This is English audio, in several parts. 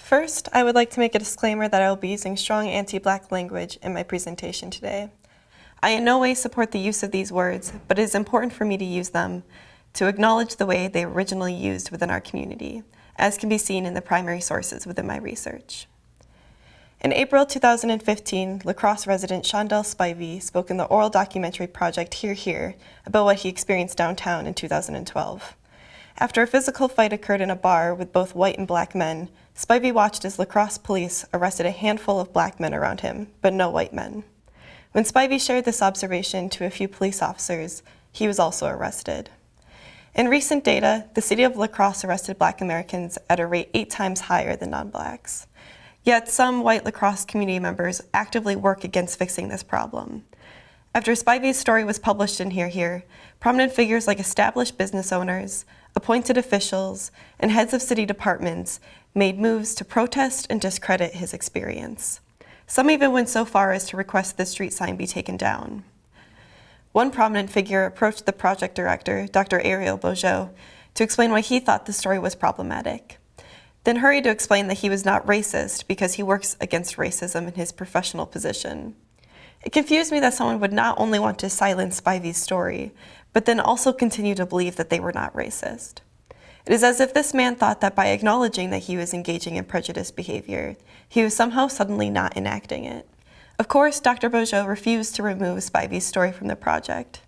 First, I would like to make a disclaimer that I will be using strong anti-Black language in my presentation today. I in no way support the use of these words, but it is important for me to use them to acknowledge the way they were originally used within our community, as can be seen in the primary sources within my research. In April 2015, La Crosse resident Shondell Spivey spoke in the oral documentary project Hear Hear about what he experienced downtown in 2012. After a physical fight occurred in a bar with both white and black men, Spivey watched as La Crosse police arrested a handful of black men around him, but no white men. When Spivey shared this observation to a few police officers, he was also arrested. In recent data, the city of La Crosse arrested Black Americans at a rate 8 times higher than non-Blacks. Yet some white La Crosse community members actively work against fixing this problem. After Spivey's story was published in Hear Hear, prominent figures like established business owners, appointed officials, and heads of city departments made moves to protest and discredit his experience. Some even went so far as to request the street sign be taken down. One prominent figure approached the project director, Dr. Ariel Beaujeu, to explain why he thought the story was problematic, then hurried to explain that he was not racist because he works against racism in his professional position. It confused me that someone would not only want to silence Spivey's story, but then also continue to believe that they were not racist. It is as if this man thought that by acknowledging that he was engaging in prejudiced behavior, he was somehow suddenly not enacting it. Of course, Dr. Beaujeu refused to remove Spivey's story from the project.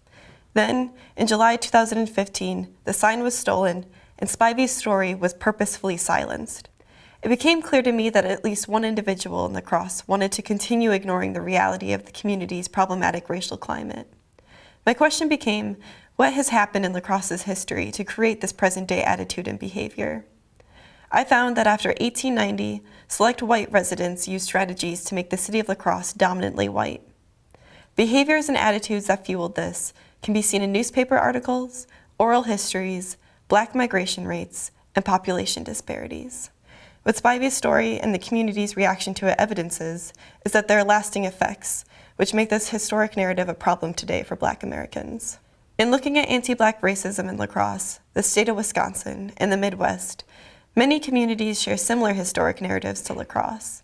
Then, in July 2015, the sign was stolen, and Spivey's story was purposefully silenced. It became clear to me that at least one individual in La Crosse wanted to continue ignoring the reality of the community's problematic racial climate. My question became, what has happened in La Crosse's history to create this present-day attitude and behavior? I found that after 1890, select white residents used strategies to make the city of La Crosse dominantly white. Behaviors and attitudes that fueled this can be seen in newspaper articles, oral histories, Black migration rates, and population disparities. What Spivey's story and the community's reaction to it evidences is that there are lasting effects, which make this historic narrative a problem today for Black Americans. In looking at anti-Black racism in La Crosse, the state of Wisconsin, and the Midwest, many communities share similar historic narratives to La Crosse.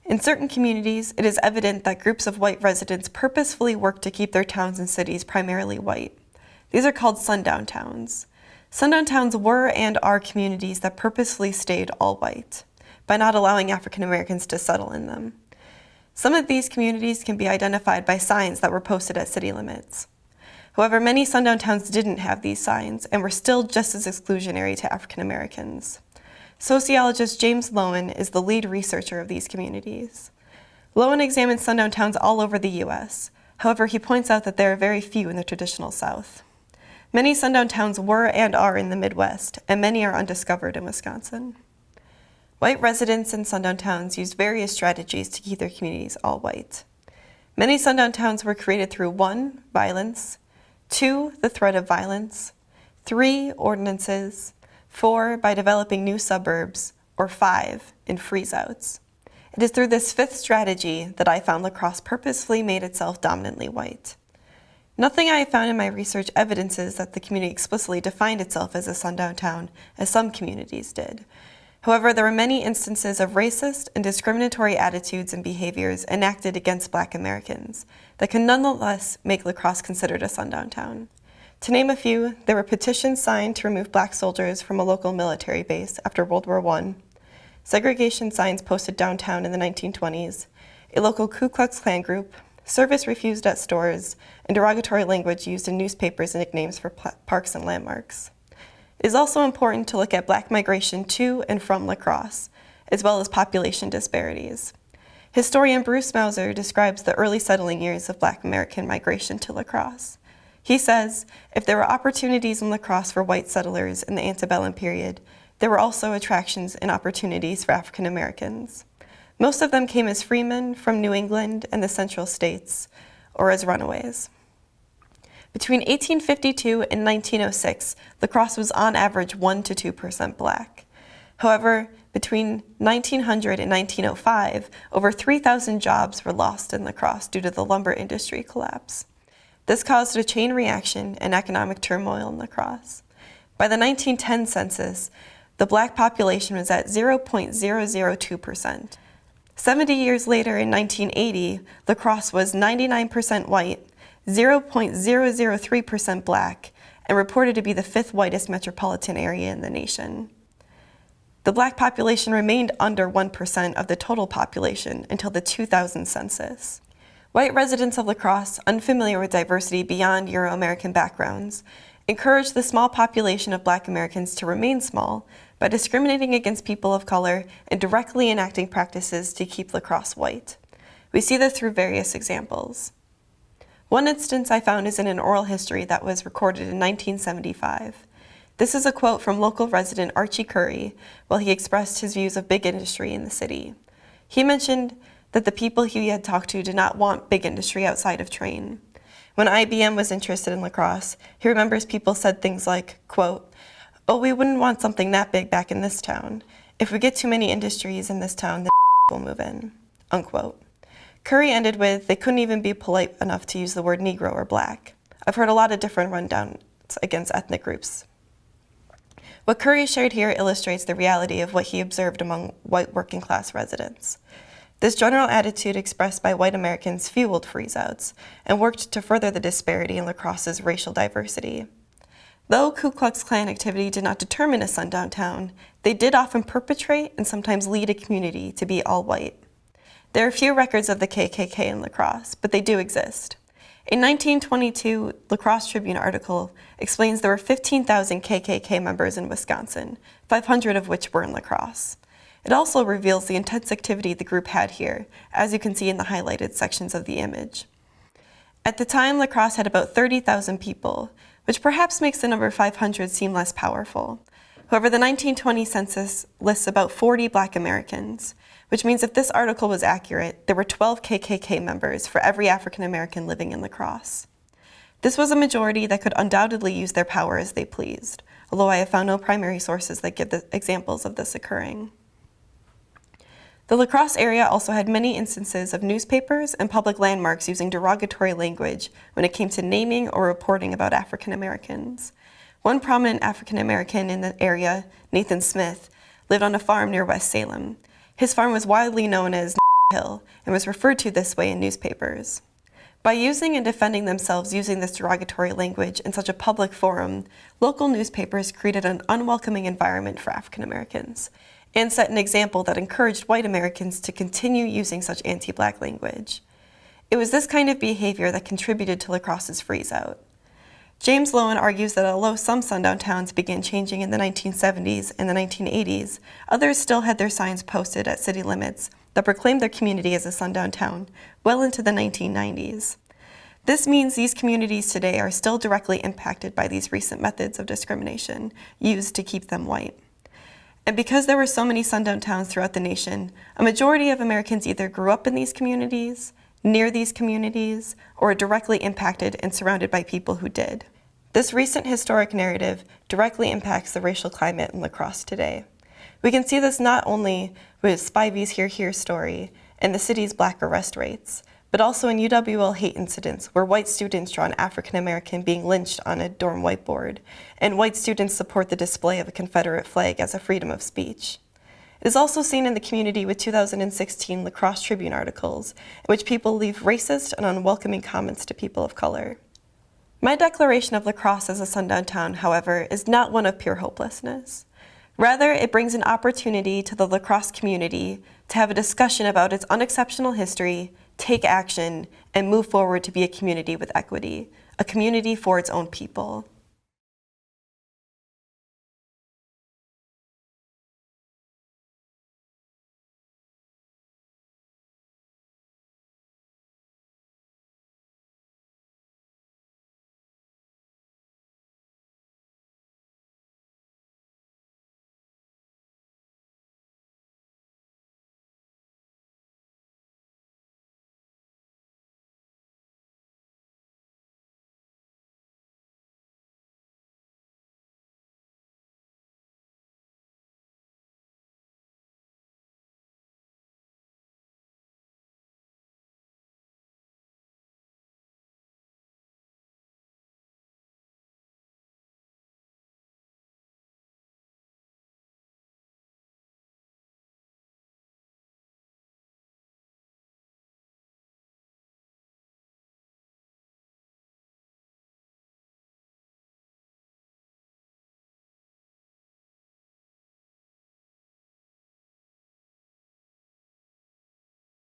In certain communities, it is evident that groups of white residents purposefully work to keep their towns and cities primarily white. These are called Sundown towns. Sundown towns were and are communities that purposefully stayed all white, by not allowing African Americans to settle in them. Some of these communities can be identified by signs that were posted at city limits. However, many Sundown towns didn't have these signs and were still just as exclusionary to African Americans. Sociologist James Loewen is the lead researcher of these communities. Loewen examines sundown towns all over the U.S. However, he points out that there are very few in the traditional South. Many sundown towns were and are in the Midwest, and many are undiscovered in Wisconsin. White residents in sundown towns used various strategies to keep their communities all white. Many sundown towns were created through 1, violence, 2, the threat of violence, 3, ordinances, 4, by developing new suburbs, or 5, in freeze-outs. It is through this 5th strategy that I found La Crosse purposefully made itself dominantly white. Nothing I have found in my research evidences that the community explicitly defined itself as a sundown town, as some communities did. However, there were many instances of racist and discriminatory attitudes and behaviors enacted against Black Americans that can nonetheless make La Crosse considered a sundown town. To name a few, there were petitions signed to remove Black soldiers from a local military base after World War I, segregation signs posted downtown in the 1920s, a local Ku Klux Klan group, service refused at stores, and derogatory language used in newspapers and nicknames for parks and landmarks. It is also important to look at Black migration to and from La Crosse, as well as population disparities. Historian Bruce Mauser describes the early settling years of Black American migration to La Crosse. He says, if there were opportunities in La Crosse for white settlers in the antebellum period, there were also attractions and opportunities for African Americans. Most of them came as freemen from New England and the Central States, or as runaways. Between 1852 and 1906, La Crosse was on average 1 to 2% Black. However, between 1900 and 1905, over 3,000 jobs were lost in La Crosse due to the lumber industry collapse. This caused a chain reaction and economic turmoil in La Crosse. By the 1910 census, the black population was at 0.002%. 70 years later, in 1980, La Crosse was 99% white, 0.003% black, and reported to be the fifth whitest metropolitan area in the nation. The black population remained under 1% of the total population until the 2000 census. White residents of La Crosse, unfamiliar with diversity beyond Euro-American backgrounds, encouraged the small population of Black Americans to remain small by discriminating against people of color and directly enacting practices to keep La Crosse white. We see this through various examples. One instance I found is in an oral history that was recorded in 1975. This is a quote from local resident Archie Curry while he expressed his views of big industry in the city. He mentioned that the people he had talked to did not want big industry outside of Train. When IBM was interested in La Crosse, he remembers people said things like, quote, "Oh, we wouldn't want something that big back in this town. If we get too many industries in this town, then will move in," unquote. Curry ended with, they couldn't even be polite enough to use the word Negro or Black. I've heard a lot of different rundowns against ethnic groups. What Curry shared here illustrates the reality of what he observed among white working class residents. This general attitude expressed by white Americans fueled freeze-outs and worked to further the disparity in La Crosse's racial diversity. Though Ku Klux Klan activity did not determine a sundown town, they did often perpetrate and sometimes lead a community to be all white. There are few records of the KKK in La Crosse, but they do exist. A 1922 La Crosse Tribune article explains there were 15,000 KKK members in Wisconsin, 500 of which were in La Crosse. It also reveals the intense activity the group had here, as you can see in the highlighted sections of the image. At the time, La Crosse had about 30,000 people, which perhaps makes the number 500 seem less powerful. However, the 1920 census lists about 40 Black Americans, which means if this article was accurate, there were 12 KKK members for every African American living in La Crosse. This was a majority that could undoubtedly use their power as they pleased, although I have found no primary sources that give the examples of this occurring. The La Crosse area also had many instances of newspapers and public landmarks using derogatory language when it came to naming or reporting about African Americans. One prominent African American in the area, Nathan Smith, lived on a farm near West Salem. His farm was widely known as Hill and was referred to this way in newspapers. By using and defending themselves using this derogatory language in such a public forum, local newspapers created an unwelcoming environment for African Americans and set an example that encouraged white Americans to continue using such anti-Black language. It was this kind of behavior that contributed to La Crosse's freeze-out. James Lowen argues that although some sundown towns began changing in the 1970s and the 1980s, others still had their signs posted at city limits that proclaimed their community as a sundown town well into the 1990s. This means these communities today are still directly impacted by these recent methods of discrimination used to keep them white. And because there were so many sundown towns throughout the nation, a majority of Americans either grew up in these communities, near these communities, or are directly impacted and surrounded by people who did. This recent historic narrative directly impacts the racial climate in La Crosse today. We can see this not only with Spivey's Hear Hear story and the city's Black arrest rates, but also in UWL hate incidents where white students draw an African American being lynched on a dorm whiteboard, and white students support the display of a Confederate flag as a freedom of speech. It is also seen in the community with 2016 La Crosse Tribune articles, in which people leave racist and unwelcoming comments to people of color. My declaration of La Crosse as a sundown town, however, is not one of pure hopelessness. Rather, it brings an opportunity to the La Crosse community to have a discussion about its unexceptional history, take action, and move forward to be a community with equity, a community for its own people.